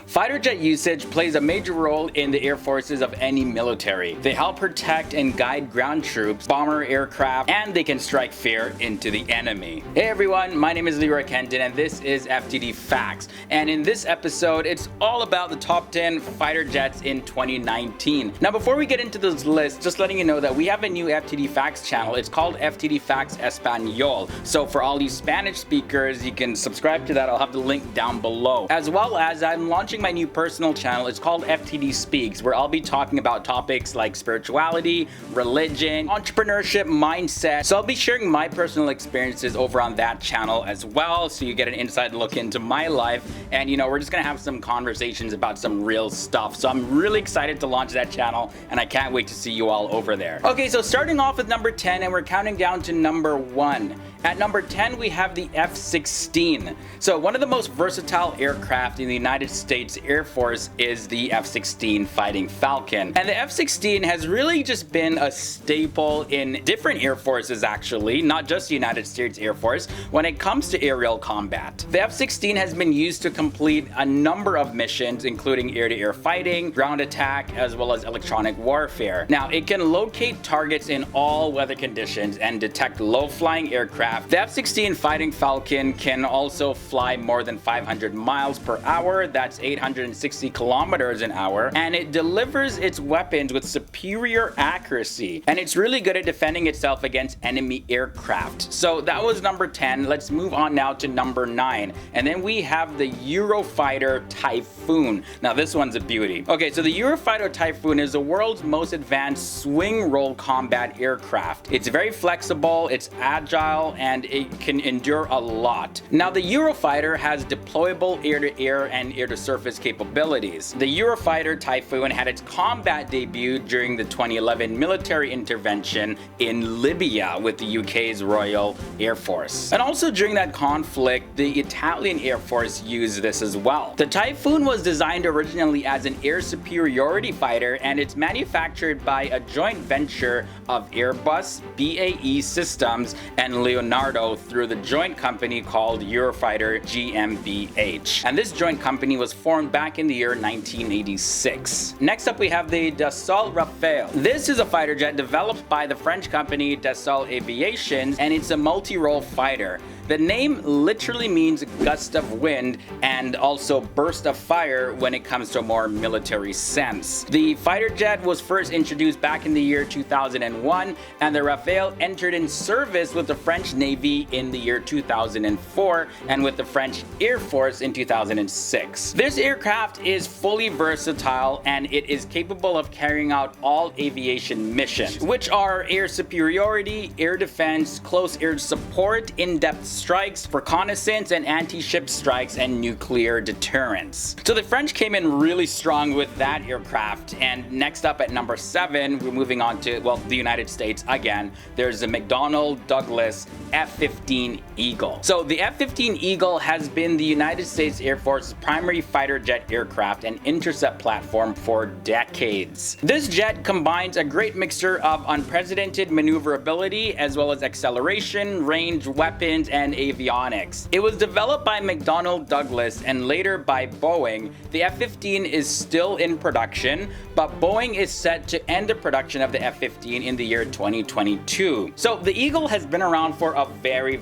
Fighter jet usage plays a major role in the air forces of any military. They help protect and guide ground troops, bomber aircraft, and they can strike fear into the enemy. Hey everyone, my name is Leroy Kenton and this is FTD Facts. And in this episode, it's all about the top 10 fighter jets in 2019. Now before we get into this list, just letting you know that we have a new FTD Facts channel. It's called FTD Facts Espanol. So for all you Spanish speakers, you can subscribe to that. I'll have the link down below. As well as I'm launching my new personal channel. It's called FTD Speaks, where I'll be talking about topics like spirituality, religion, entrepreneurship, mindset. So I'll be sharing my personal experiences over on that channel as well, so you get an inside look into my life. And we're just gonna have some conversations about some real stuff. So I'm really excited to launch that channel and I can't wait to see you all over there. Okay, so starting off with number 10 and we're counting down to number 1. At number 10, we have the F-16. So one of the most versatile aircraft in the United States Air Force is the F-16 Fighting Falcon. And the F-16 has really just been a staple in different air forces actually, not just the United States Air Force, when it comes to aerial combat. The F-16 has been used to complete a number of missions, including air-to-air fighting, ground attack, as well as electronic warfare. Now, it can locate targets in all weather conditions and detect low-flying aircraft. The F-16 Fighting Falcon can also fly more than 500 miles per hour, that's 860 kilometers an hour, and it delivers its weapons with superior accuracy, and it's really good at defending itself against enemy aircraft. So that was number 10. Let's move on now to number 9, and then we have the Eurofighter Typhoon. Now this one's a beauty. Okay, so the Eurofighter Typhoon is the world's most advanced swing roll combat aircraft. It's very flexible, it's agile, and it can endure a lot. Now the Eurofighter has deployable air-to-air and air-to-surface capabilities. The Eurofighter Typhoon had its combat debut during the 2011 military intervention in Libya with the UK's Royal Air Force. And also during that conflict, the Italian Air Force used this as well. The Typhoon was designed originally as an air superiority fighter, and it's manufactured by a joint venture of Airbus, BAE Systems, and Leonardo through the joint company called Eurofighter GmbH. And this joint company was formed back in the year 1986. Next up we have the Dassault Rafale. This is a fighter jet developed by the French company Dassault Aviation, and it's a multi-role fighter. The name literally means gust of wind and also burst of fire when it comes to a more military sense. The fighter jet was first introduced back in the year 2001, and the Rafale entered in service with the French Navy in the year 2004 and with the French Air Force in 2006. This aircraft is fully versatile and it is capable of carrying out all aviation missions, which are air superiority, air defense, close air support, in-depth strikes, reconnaissance and anti-ship strikes, and nuclear deterrence. So the French came in really strong with that aircraft. And next up at number 7, we're moving on to, well, the United States again. There's the McDonnell Douglas F-15 Eagle. So the F-15 Eagle has been the United States Air Force's primary fighter jet aircraft and intercept platform for decades. This jet combines a great mixture of unprecedented maneuverability as well as acceleration, range, weapons, and avionics. It was developed by McDonnell Douglas and later by Boeing. The F-15 is still in production, but Boeing is set to end the production of the F-15 in the year 2022. So the Eagle has been around for a very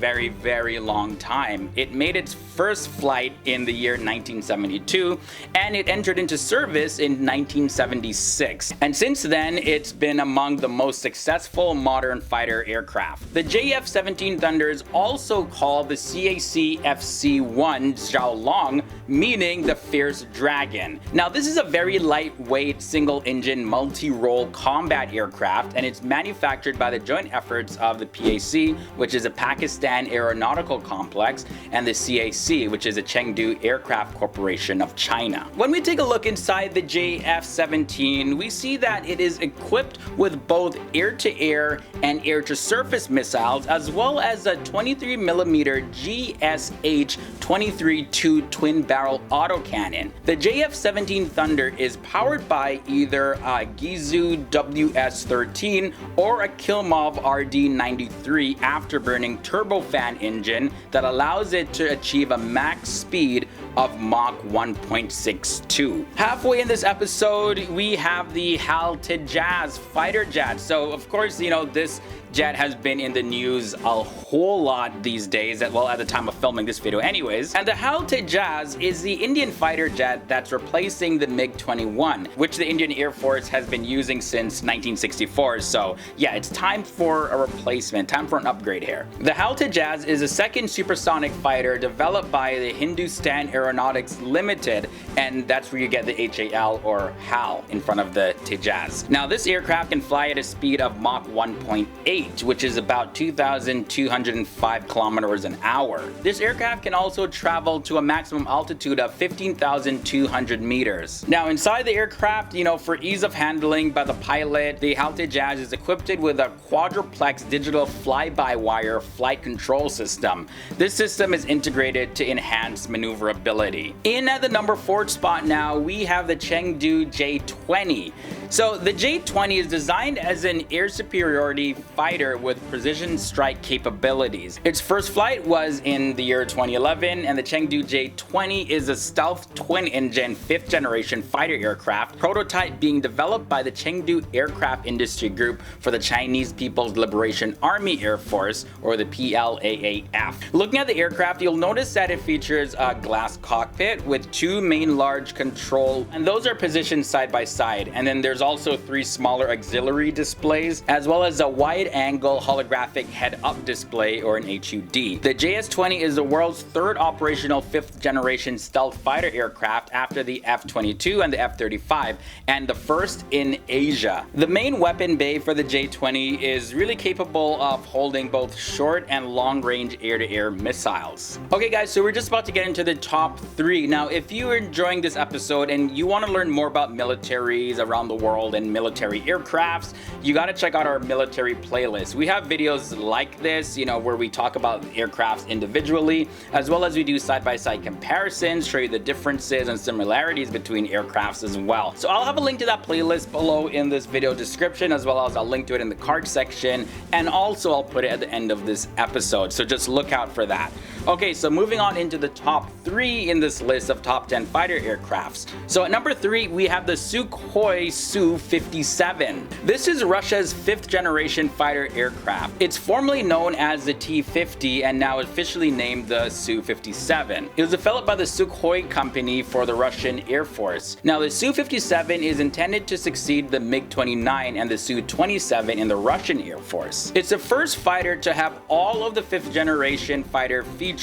long time. It made its first flight in the year 1972, and it entered into service in 1976. And since then, it's been among the most successful modern fighter aircraft. The JF-17 Thunder is also called the CAC FC-1 Xiaolong, meaning the Fierce Dragon. Now, this is a very lightweight single-engine multi-role combat aircraft, and it's manufactured by the joint efforts of the PAC, which is a Pakistan Aeronautical Complex, and the CAC, which is a Chengdu Aircraft Corporation of China. When we take a look inside the JF-17, we see that it is equipped with both air-to-air and air-to-surface missiles, as well as a 23mm GSH-23-2 twin-barrel autocannon. The JF-17 Thunder is powered by either a Gizu WS-13 or a Kilmov RD-93 afterburning turbofan engine that allows it to achieve a max speed of Mach 1.62. Halfway in this episode, we have the HAL Tejas fighter jet. So of course, you know, this jet has been in the news a whole lot these days, well, at the time of filming this video anyways. And the HAL Tejas is the Indian fighter jet that's replacing the MiG-21, which the Indian Air Force has been using since 1964. So yeah, it's time for a replacement, time for an upgrade here. The HAL Tejas is a second supersonic fighter developed by the Hindustan Aeronautics Limited, and that's where you get the HAL or HAL in front of the Tejas. Now this aircraft can fly at a speed of Mach 1.8, which is about 2,205 kilometers an hour. This aircraft can also travel to a maximum altitude of 15,200 meters. Now inside the aircraft, you know, for ease of handling by the pilot, the HAL Tejas is equipped with a quadruplex digital fly-by-wire flight control system. This system is integrated to enhance maneuverability. In at the number 4 spot now, we have the Chengdu J-20. So the J-20 is designed as an air superiority fighter with precision strike capabilities. Its first flight was in the year 2011, and the Chengdu J-20 is a stealth twin-engine 5th generation fighter aircraft, prototype being developed by the Chengdu Aircraft Industry Group for the Chinese People's Liberation Army Air Force, or the PLAAF. Looking at the aircraft, you'll notice that it features a glass cockpit with 2 main large control, and those are positioned side by side, and then there's also 3 smaller auxiliary displays, as well as a wide-angle holographic head-up display, or an HUD. The JS-20 is the world's 3rd operational 5th generation stealth fighter aircraft after the F-22 and the F-35, and the first in Asia. The main weapon bay for the J-20 is really capable of holding both short and long-range air-to-air missiles. Okay guys, so we're just about to get into the top 3. Now if you are enjoying this episode and you want to learn more about militaries around the world and military aircrafts, you got to check out our military playlist. We have videos like this, you know, where we talk about aircrafts individually, as well as we do side-by-side comparisons, show you the differences and similarities between aircrafts as well. So I'll have a link to that playlist below in this video description, as well as I'll link to it in the card section, and also I'll put it at the end of this episode, so just look out for that. Okay, so moving on into the top 3 in this list of top 10 fighter aircrafts. So at number 3, we have the Sukhoi Su-57. This is Russia's 5th generation fighter aircraft. It's formerly known as the T-50 and now officially named the Su-57. It was developed by the Sukhoi company for the Russian Air Force. Now the Su-57 is intended to succeed the MiG-29 and the Su-27 in the Russian Air Force. It's the first fighter to have all of the 5th generation fighter features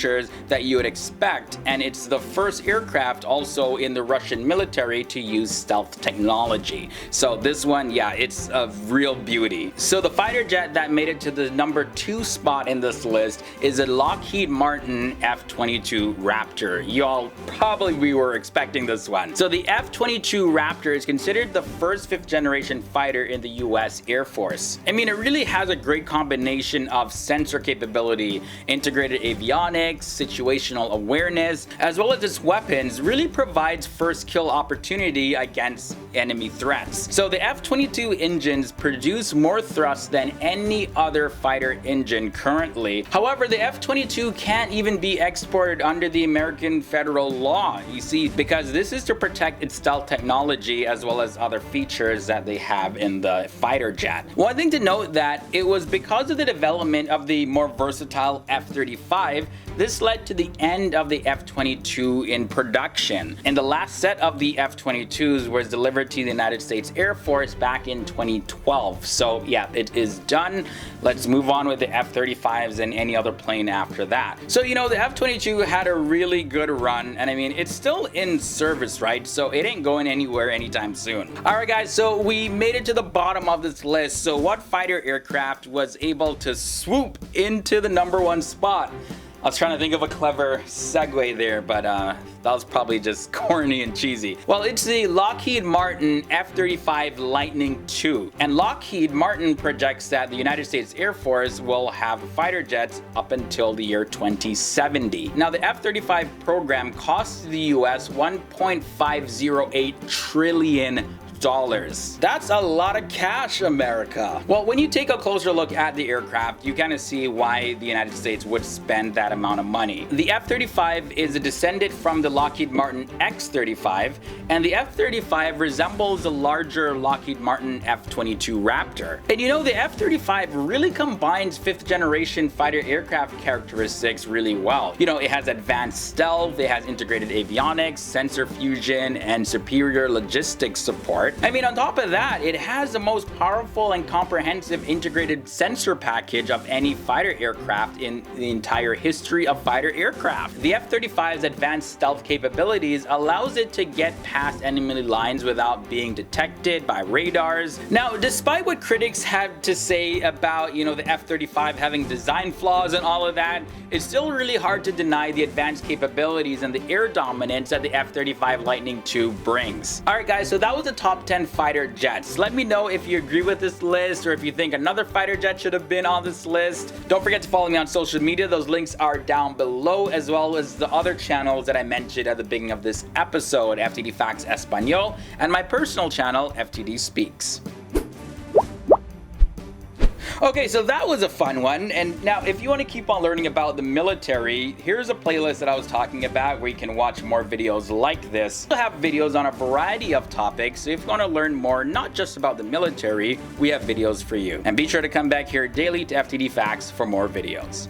that you would expect, and it's the first aircraft also in the Russian military to use stealth technology. So this one, yeah, it's a real beauty. So the fighter jet that made it to the number 2 spot in this list is a Lockheed Martin F-22 Raptor. Y'all probably were expecting this one. So the F-22 Raptor is considered the first 5th generation fighter in the US Air Force. I mean, it really has a great combination of sensor capability, integrated avionics, situational awareness, as well as its weapons really provides first kill opportunity against enemy threats. So the F-22 engines produce more thrust than any other fighter engine currently. However, the F-22 can't even be exported under the American federal law, you see, because this is to protect its stealth technology as well as other features that they have in the fighter jet. One thing to note that it was because of the development of the more versatile F-35, this led to the end of the F-22 in production, and the last set of the F-22s was delivered to the United States Air Force back in 2012. So yeah, it is done. Let's move on with the F-35s and any other plane after that. So you know, the F-22 had a really good run, and I mean, it's still in service, right? So it ain't going anywhere anytime soon. Alright guys, so we made it to the bottom of this list. So what fighter aircraft was able to swoop into the number 1 spot? I was trying to think of a clever segue there, but that was probably just corny and cheesy. Well, it's the Lockheed Martin F-35 Lightning II. And Lockheed Martin projects that the United States Air Force will have fighter jets up until the year 2070. Now, the F-35 program costs the US $1.508 trillion That's a lot of cash, America. Well, when you take a closer look at the aircraft, you kind of see why the United States would spend that amount of money. The F-35 is a descendant from the Lockheed Martin X-35, and the F-35 resembles the larger Lockheed Martin F-22 Raptor. And you know, the F-35 really combines 5th generation fighter aircraft characteristics really well. You know, it has advanced stealth, it has integrated avionics, sensor fusion, and superior logistics support. I mean, on top of that, it has the most powerful and comprehensive integrated sensor package of any fighter aircraft in the entire history of fighter aircraft. The F-35's advanced stealth capabilities allows it to get past enemy lines without being detected by radars. Now, despite what critics had to say about, you know, the F-35 having design flaws and all of that, it's still really hard to deny the advanced capabilities and the air dominance that the F-35 Lightning II brings. Alright guys, so that was the top 10 fighter jets. Let me know if you agree with this list or if you think another fighter jet should have been on this list. Don't forget to follow me on social media. Those links are down below, as well as the other channels that I mentioned at the beginning of this episode, FTD Facts Espanol, and my personal channel, FTD Speaks. Okay, so that was a fun one, and now if you want to keep on learning about the military, here's a playlist that I was talking about where you can watch more videos like this. We'll have videos on a variety of topics, so if you want to learn more, not just about the military, we have videos for you. And be sure to come back here daily to FTD Facts for more videos.